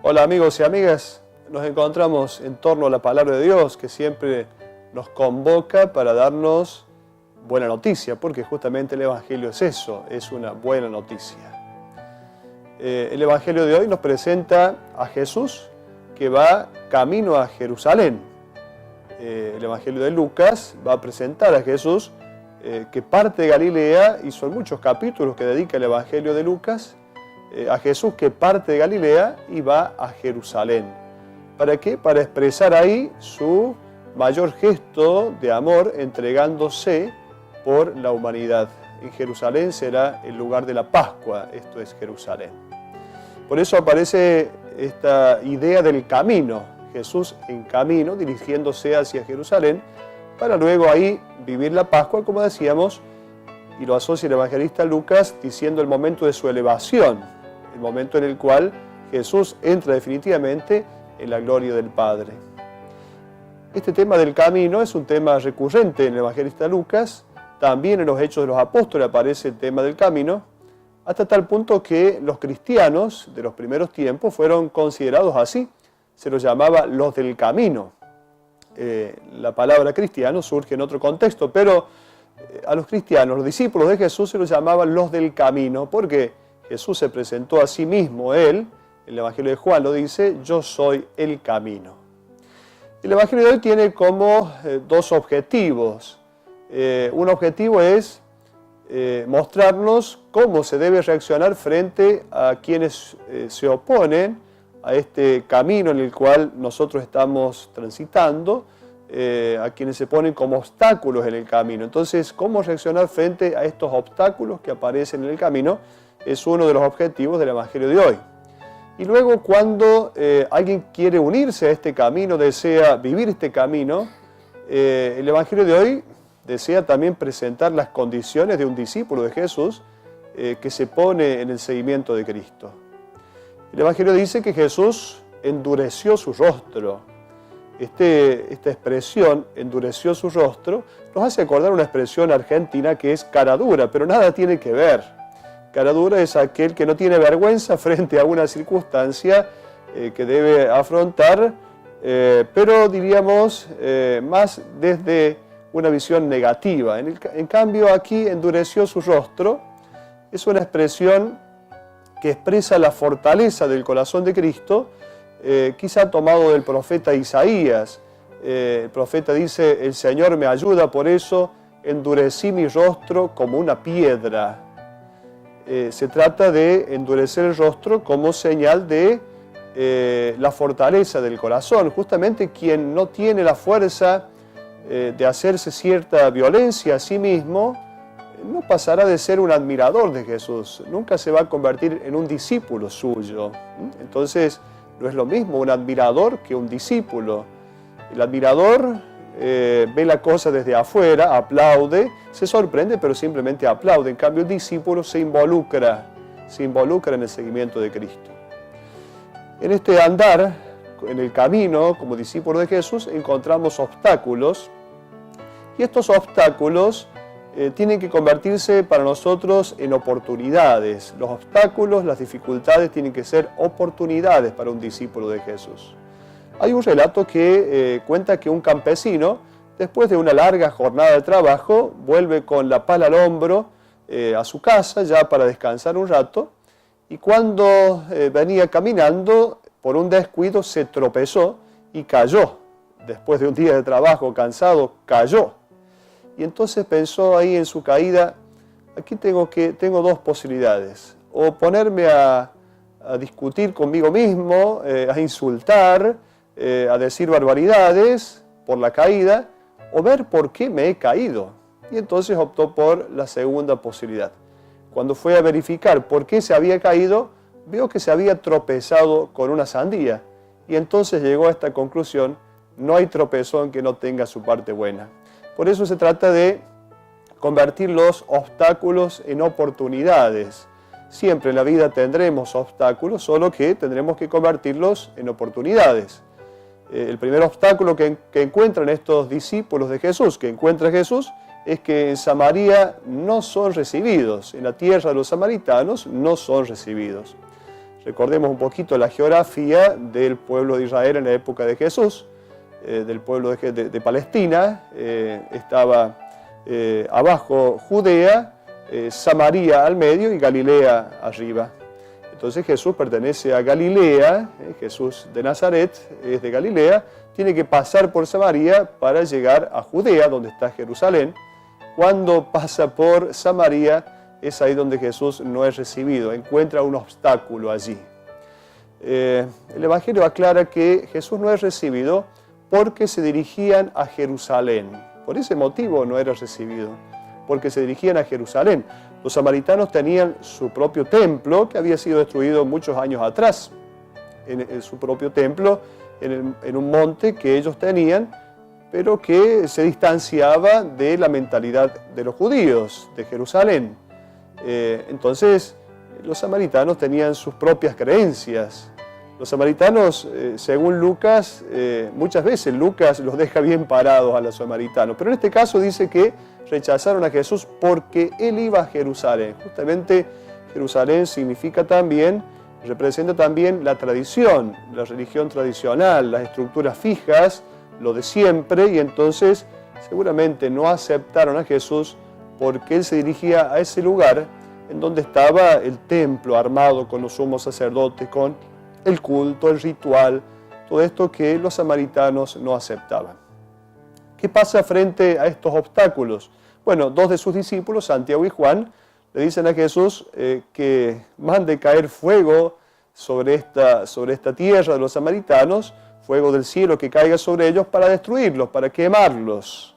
Hola amigos y amigas, nos encontramos en torno a la palabra de Dios que siempre nos convoca para darnos buena noticia, porque justamente el Evangelio es eso, es una buena noticia. El Evangelio de hoy nos presenta a Jesús que va camino a Jerusalén. El Evangelio de Lucas va a presentar a Jesús que parte de Galilea, y son muchos capítulos que dedica el Evangelio de Lucas, a Jesús que parte de Galilea y va a Jerusalén. ¿Para qué? Para expresar ahí su mayor gesto de amor, entregándose por la humanidad. En Jerusalén será el lugar de la Pascua, esto es Jerusalén. Por eso aparece esta idea del camino, Jesús en camino, dirigiéndose hacia Jerusalén, para luego ahí vivir la Pascua, como decíamos, y lo asocia el evangelista Lucas diciendo el momento de su elevación, el momento en el cual Jesús entra definitivamente en la gloria del Padre. Este tema del camino es un tema recurrente en el evangelista Lucas, también en los Hechos de los Apóstoles aparece el tema del camino, hasta tal punto que los cristianos de los primeros tiempos fueron considerados así, se los llamaba los del camino. La palabra cristiano surge en otro contexto, pero a los cristianos, los discípulos de Jesús, se los llamaban los del camino, porque Jesús se presentó a sí mismo, Él, el Evangelio de Juan lo dice, yo soy el camino. El Evangelio de hoy tiene como dos objetivos. Un objetivo es mostrarnos cómo se debe reaccionar frente a quienes se oponen a este camino en el cual nosotros estamos transitando, a quienes se ponen como obstáculos en el camino. Entonces, cómo reaccionar frente a estos obstáculos que aparecen en el camino es uno de los objetivos del Evangelio de hoy. Y luego, cuando alguien quiere unirse a este camino, desea vivir este camino, el Evangelio de hoy desea también presentar las condiciones de un discípulo de Jesús que se pone en el seguimiento de Cristo. El Evangelio dice que Jesús endureció su rostro. Esta expresión, endureció su rostro, nos hace acordar una expresión argentina que es cara dura, pero nada tiene que ver. Cara dura es aquel que no tiene vergüenza frente a una circunstancia que debe afrontar, pero diríamos más desde una visión negativa. En cambio aquí endureció su rostro, es una expresión que expresa la fortaleza del corazón de Cristo, quizá tomado del profeta Isaías. El profeta dice, el Señor me ayuda, por eso endurecí mi rostro como una piedra. Se trata de endurecer el rostro como señal de la fortaleza del corazón. Justamente quien no tiene la fuerza de hacerse cierta violencia a sí mismo, no pasará de ser un admirador de Jesús, nunca se va a convertir en un discípulo suyo. Entonces, no es lo mismo un admirador que un discípulo. El admirador ve la cosa desde afuera, aplaude, se sorprende, pero simplemente aplaude. En cambio, el discípulo se involucra en el seguimiento de Cristo. En este andar, en el camino, como discípulo de Jesús, encontramos obstáculos, y estos obstáculos tienen que convertirse para nosotros en oportunidades. Los obstáculos, las dificultades tienen que ser oportunidades para un discípulo de Jesús. Hay un relato que cuenta que un campesino, después de una larga jornada de trabajo, vuelve con la pala al hombro a su casa ya para descansar un rato, y cuando venía caminando, por un descuido se tropezó y cayó. Después de un día de trabajo cansado, cayó. Y entonces pensó ahí en su caída, aquí tengo dos posibilidades, o ponerme a discutir conmigo mismo, a insultar, a decir barbaridades por la caída, o ver por qué me he caído. Y entonces optó por la segunda posibilidad. Cuando fue a verificar por qué se había caído, vio que se había tropezado con una sandía. Y entonces llegó a esta conclusión, no hay tropezón que no tenga su parte buena. Por eso se trata de convertir los obstáculos en oportunidades. Siempre en la vida tendremos obstáculos, solo que tendremos que convertirlos en oportunidades. El primer obstáculo que encuentran estos discípulos de Jesús, que encuentra Jesús, es que en Samaria no son recibidos, en la tierra de los samaritanos no son recibidos. Recordemos un poquito la geografía del pueblo de Israel en la época de Jesús, del pueblo de Palestina. Estaba abajo Judea, Samaria al medio y Galilea arriba. Entonces Jesús pertenece a Galilea, Jesús de Nazaret es de Galilea, tiene que pasar por Samaria para llegar a Judea, donde está Jerusalén. Cuando pasa por Samaria, es ahí donde Jesús no es recibido, encuentra un obstáculo allí. El Evangelio aclara que Jesús no es recibido porque se dirigían a Jerusalén. Por ese motivo no era recibido, porque se dirigían a Jerusalén. Los samaritanos tenían su propio templo, que había sido destruido muchos años atrás. En su propio templo, en un monte que ellos tenían, pero que se distanciaba de la mentalidad de los judíos, de Jerusalén. Entonces, los samaritanos tenían sus propias creencias. Los samaritanos, según Lucas, muchas veces Lucas los deja bien parados a los samaritanos, pero en este caso dice que rechazaron a Jesús porque Él iba a Jerusalén. Justamente Jerusalén representa también la tradición, la religión tradicional, las estructuras fijas, lo de siempre, y entonces seguramente no aceptaron a Jesús porque Él se dirigía a ese lugar en donde estaba el templo armado con los sumos sacerdotes, con el culto, el ritual, todo esto que los samaritanos no aceptaban. ¿Qué pasa frente a estos obstáculos? Bueno, dos de sus discípulos, Santiago y Juan, le dicen a Jesús que mande caer fuego sobre esta tierra de los samaritanos, fuego del cielo que caiga sobre ellos para destruirlos, para quemarlos.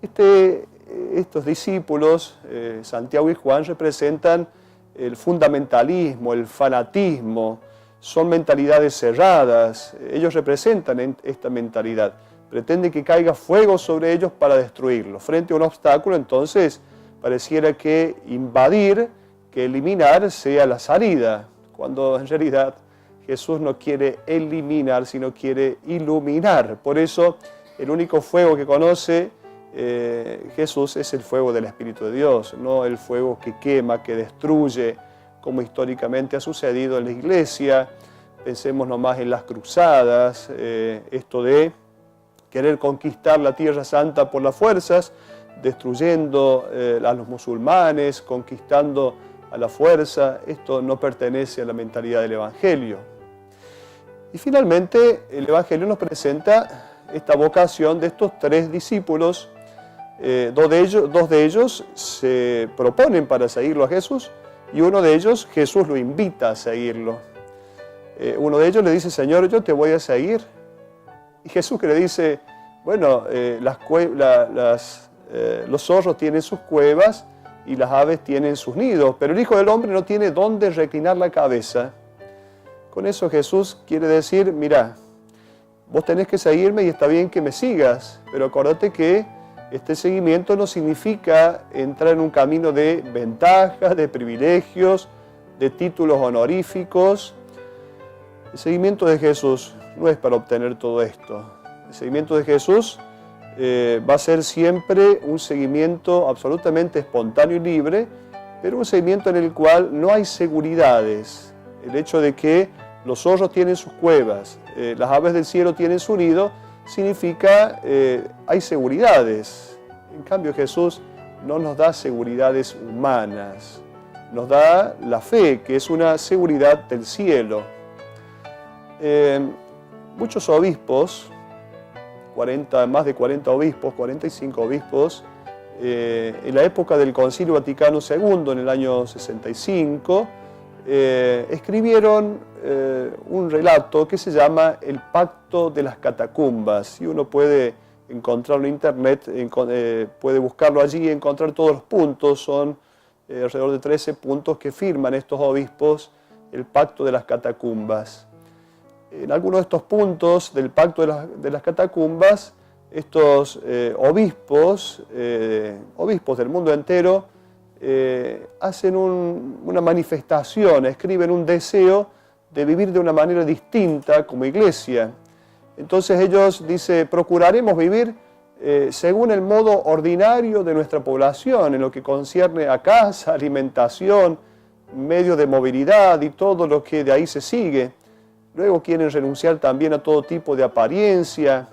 Estos discípulos, Santiago y Juan, representan el fundamentalismo, el fanatismo, son mentalidades cerradas, ellos representan esta mentalidad. Pretende que caiga fuego sobre ellos para destruirlos. Frente a un obstáculo, entonces, pareciera que invadir, que eliminar sea la salida, cuando en realidad Jesús no quiere eliminar, sino quiere iluminar. Por eso, el único fuego que conoce Jesús es el fuego del Espíritu de Dios, no el fuego que quema, que destruye, como históricamente ha sucedido en la Iglesia. Pensemos nomás en las cruzadas, esto de querer conquistar la Tierra Santa por las fuerzas, destruyendo a los musulmanes, conquistando a la fuerza. Esto no pertenece a la mentalidad del Evangelio. Y finalmente el Evangelio nos presenta esta vocación de estos tres discípulos. Dos de ellos se proponen para seguirlo a Jesús y uno de ellos Jesús lo invita a seguirlo. Uno de ellos le dice: Señor, yo te voy a seguir. Y Jesús que le dice: bueno, los zorros tienen sus cuevas y las aves tienen sus nidos, pero el Hijo del Hombre no tiene dónde reclinar la cabeza. Con eso Jesús quiere decir: mira, vos tenés que seguirme y está bien que me sigas, pero acordate que este seguimiento no significa entrar en un camino de ventajas, de privilegios, de títulos honoríficos. El seguimiento de Jesús no es para obtener todo esto. El seguimiento de Jesús va a ser siempre un seguimiento absolutamente espontáneo y libre, pero un seguimiento en el cual no hay seguridades. El hecho de que los zorros tienen sus cuevas, las aves del cielo tienen su nido, significa hay seguridades. En cambio, Jesús no nos da seguridades humanas, nos da la fe, que es una seguridad del cielo. Muchos obispos, más de 40 obispos, 45 obispos, en la época del Concilio Vaticano II, en el año 65, escribieron un relato que se llama El Pacto de las Catacumbas. Y uno puede encontrarlo en internet, puede buscarlo allí y encontrar todos los puntos. Son alrededor de 13 puntos que firman estos obispos el Pacto de las Catacumbas. En algunos de estos puntos del Pacto de las Catacumbas, estos obispos del mundo entero, hacen una manifestación, escriben un deseo de vivir de una manera distinta como iglesia. Entonces ellos dicen: procuraremos vivir según el modo ordinario de nuestra población, en lo que concierne a casa, alimentación, medios de movilidad y todo lo que de ahí se sigue. Luego quieren renunciar también a todo tipo de apariencia,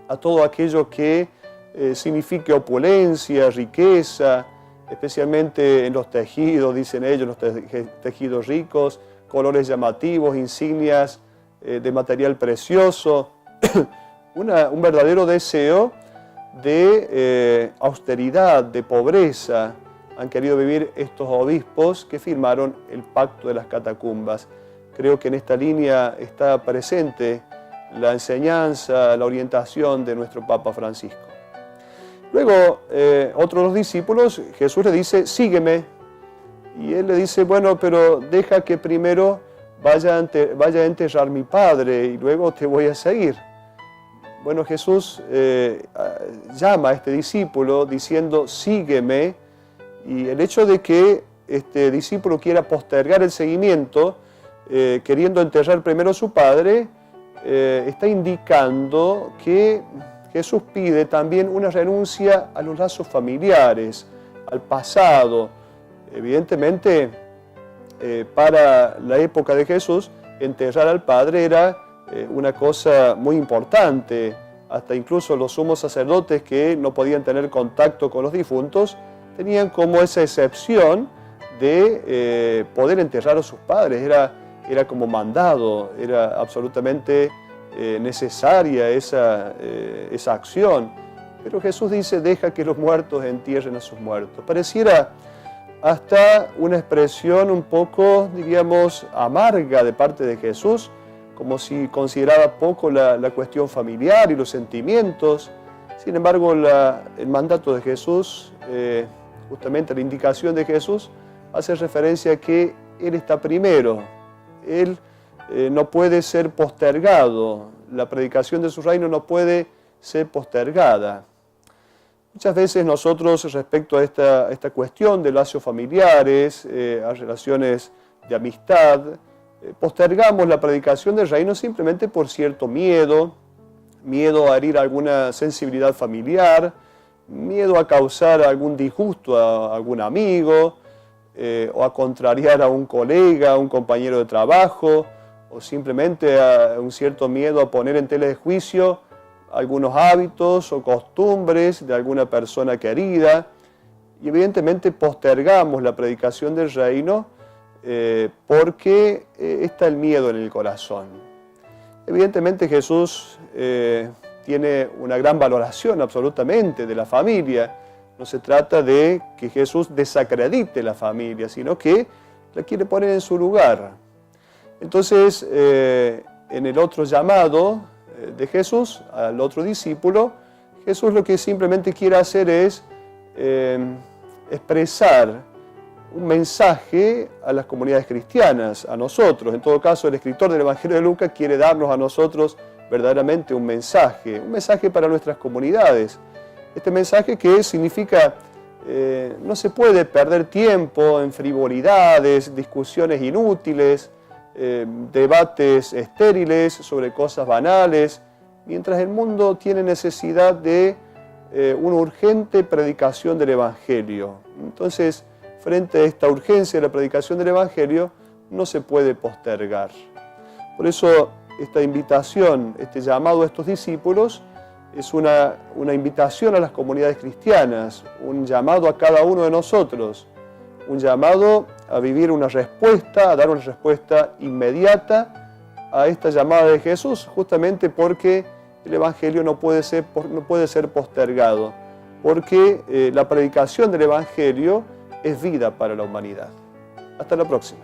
a todo aquello que signifique opulencia, riqueza, especialmente en los tejidos, dicen ellos, los tejidos ricos, colores llamativos, insignias de material precioso, un verdadero deseo de austeridad, de pobreza. Han querido vivir estos obispos que firmaron el Pacto de las Catacumbas. Creo que en esta línea está presente la enseñanza, la orientación de nuestro Papa Francisco. Luego, otro de los discípulos, Jesús le dice, sígueme. Y él le dice, bueno, pero deja que primero vaya a enterrar a mi padre y luego te voy a seguir. Bueno, Jesús llama a este discípulo diciendo, sígueme. Y el hecho de que este discípulo quiera postergar el seguimiento, queriendo enterrar primero a su padre, está indicando que Jesús pide también una renuncia a los lazos familiares, al pasado. Evidentemente, para la época de Jesús, enterrar al padre era una cosa muy importante. Hasta incluso los sumos sacerdotes que no podían tener contacto con los difuntos, tenían como esa excepción de poder enterrar a sus padres. Era como mandado, era absolutamente necesaria esa acción. Pero Jesús dice, deja que los muertos entierren a sus muertos. Pareciera hasta una expresión un poco, diríamos, amarga de parte de Jesús, como si consideraba poco la cuestión familiar y los sentimientos. Sin embargo, el mandato de Jesús, justamente la indicación de Jesús, hace referencia a que Él está primero. Él no puede ser postergado. La predicación de su reino no puede ser postergada. Muchas veces nosotros, respecto a esta cuestión de lazos familiares, a relaciones de amistad, postergamos la predicación del reino simplemente por cierto miedo a herir alguna sensibilidad familiar, miedo a causar algún disgusto a algún amigo, o a contrariar a un colega, a un compañero de trabajo, o simplemente a un cierto miedo a poner en tela de juicio algunos hábitos o costumbres de alguna persona querida. Y evidentemente postergamos la predicación del reino porque está el miedo en el corazón. Evidentemente Jesús tiene una gran valoración absolutamente de la familia. No se trata de que Jesús desacredite la familia, sino que la quiere poner en su lugar. Entonces, en el otro llamado de Jesús al otro discípulo, Jesús lo que simplemente quiere hacer es expresar un mensaje a las comunidades cristianas, a nosotros. En todo caso, el escritor del Evangelio de Lucas quiere darnos a nosotros verdaderamente un mensaje para nuestras comunidades. Este mensaje que significa, no se puede perder tiempo en frivolidades, discusiones inútiles, debates estériles sobre cosas banales, mientras el mundo tiene necesidad de una urgente predicación del Evangelio. Entonces, frente a esta urgencia de la predicación del Evangelio, no se puede postergar. Por eso, esta invitación, este llamado a estos discípulos, es una invitación a las comunidades cristianas, un llamado a cada uno de nosotros, un llamado a vivir una respuesta, a dar una respuesta inmediata a esta llamada de Jesús, justamente porque el Evangelio no puede ser postergado, porque la predicación del Evangelio es vida para la humanidad. Hasta la próxima.